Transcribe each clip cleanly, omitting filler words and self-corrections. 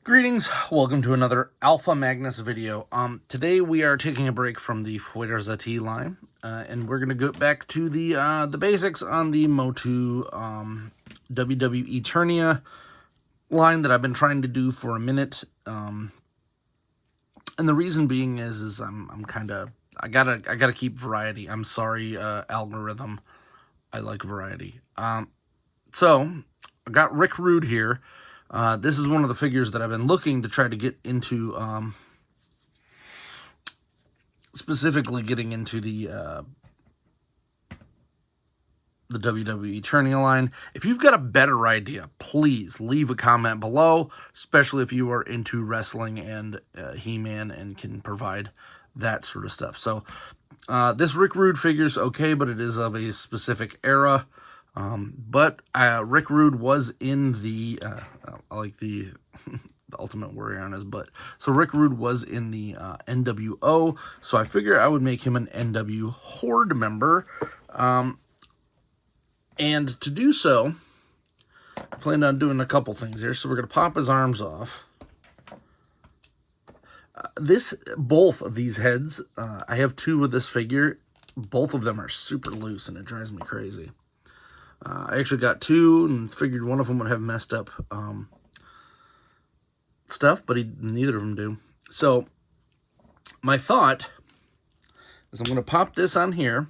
Greetings, welcome to another Alpha Magnus video. Today we are taking a break from the WWEternia line, and we're going to go back to the basics on the Motu WWEternia line that I've been trying to do for a minute. And the reason being is I'm kind of I gotta keep variety. I'm sorry, algorithm. I like variety. So I got Rick Rude here. This is one of the figures that I've been looking to try to get into, specifically getting into the WWEternia line. If you've got a better idea, please leave a comment below, especially if you are into wrestling and He-Man and can provide that sort of stuff. So this Rick Rude figure's okay, but it is of a specific era. But Rick Rude was in the, I like the Ultimate Warrior on his butt. So Rick Rude was in the NWO, so I figure I would make him an NW Horde member. And to do so, I planned on doing a couple things here. So we're going to pop his arms off. Both of these heads, I have two with this figure. Both of them are super loose, and it drives me crazy. I actually got two and figured one of them would have messed up stuff, but neither of them do. So my thought is I'm going to pop this on here,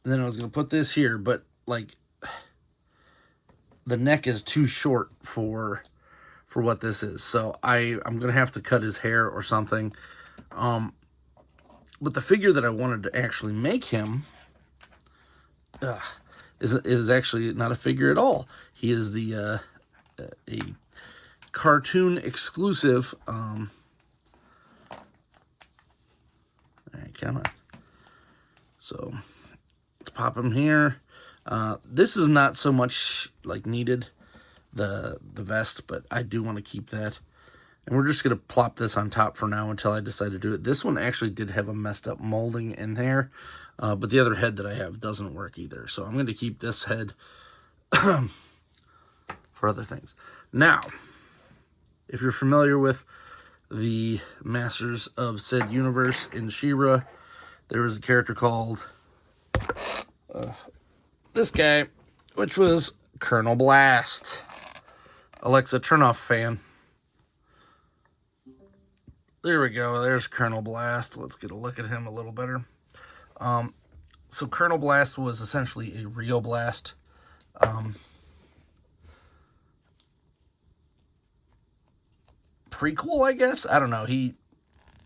and then I was going to put this here, but like the neck is too short for what this is. So I'm going to have to cut his hair or something. But the figure that I wanted to actually make him is actually not a figure at all. He is a cartoon exclusive. All right, come on. So let's pop him here. This is not so much like needed, the vest, but I do want to keep that. And we're just going to plop this on top for now until I decide to do it. This one actually did have a messed up molding in there. But the other head that I have doesn't work either. So I'm going to keep this head for other things. Now, if you're familiar with the Masters of said universe in She-Ra, there was a character called this guy, which was Colonel Blast. Alexa, turn off fan. There we go. There's Colonel Blast. Let's get a look at him a little better. So Colonel Blast was essentially a Rio Blast. Prequel, I guess? I don't know.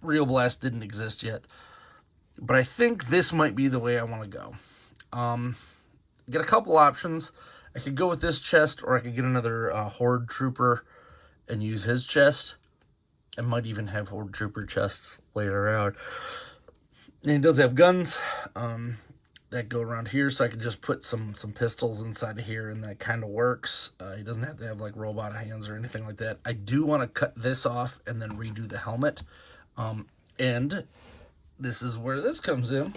Rio Blast didn't exist yet. But I think this might be the way I want to go. Get a couple options. I could go with this chest, or I could get another Horde Trooper and use his chest. I might even have Horde Trooper chests later out. And he does have guns that go around here, so I could just put some pistols inside of here, and that kind of works. He doesn't have to have like robot hands or anything like that. I do want to cut this off and then redo the helmet. And this is where this comes in,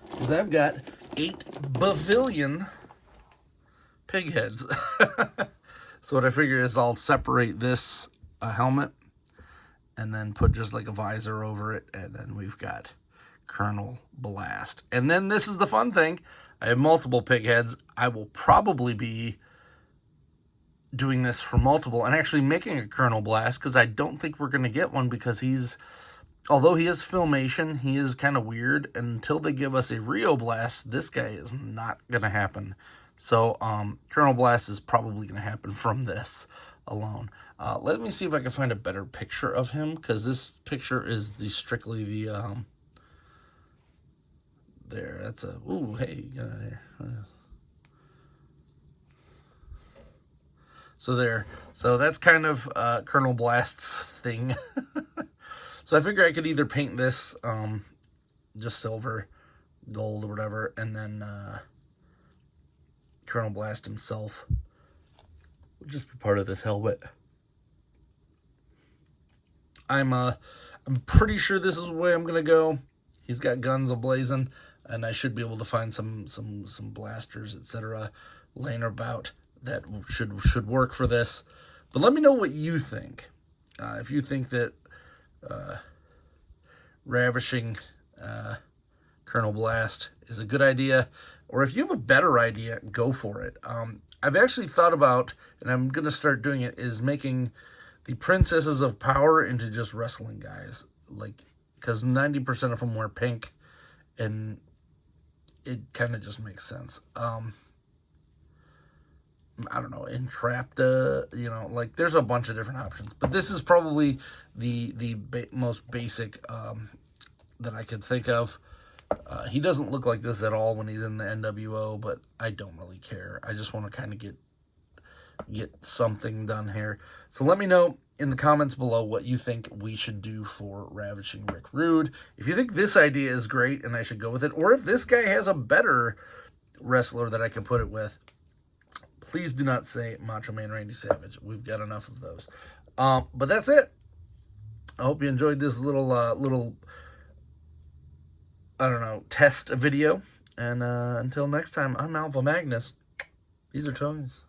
because I've got 8 bavillion pig heads. So what I figure is I'll separate this helmet and then put just like a visor over it, and then we've got Colonel Blast. And then this is the fun thing. I have multiple pig heads. I will probably be doing this for multiple and actually making a Colonel Blast, because I don't think we're going to get one, because although he is Filmation, he is kind of weird. And until they give us a Rio Blast, this guy is not going to happen. So Colonel Blast is probably going to happen from this alone. Let me see if I can find a better picture of him, because this picture is strictly the there. That's a ooh, hey, get out of here. So there. So that's kind of Colonel Blast's thing. So I figure I could either paint this just silver, gold, or whatever, and then Colonel Blast himself would just be part of this helmet. I'm pretty sure this is the way I'm gonna go. He's got guns ablazing, and I should be able to find some blasters, etc., laying about. that should work for this. But let me know what you think. If you think that Ravishing Colonel Blast is a good idea, or if you have a better idea, go for it. I've actually thought about, and I'm going to start doing it, is making the Princesses of Power into just wrestling guys. Like, because 90% of them wear pink, and it kind of just makes sense. I don't know, Entrapta, like there's a bunch of different options. But this is probably the most basic that I could think of. He doesn't look like this at all when he's in the NWO, but I don't really care. I just want to kind of get something done here. So let me know in the comments below what you think we should do for Ravishing Rick Rude. If you think this idea is great and I should go with it, or if this guy has a better wrestler that I can put it with, please do not say Macho Man Randy Savage. We've got enough of those. But that's it. I hope you enjoyed this little I don't know, test video. And until next time, I'm Alpha Magnus. These are toys.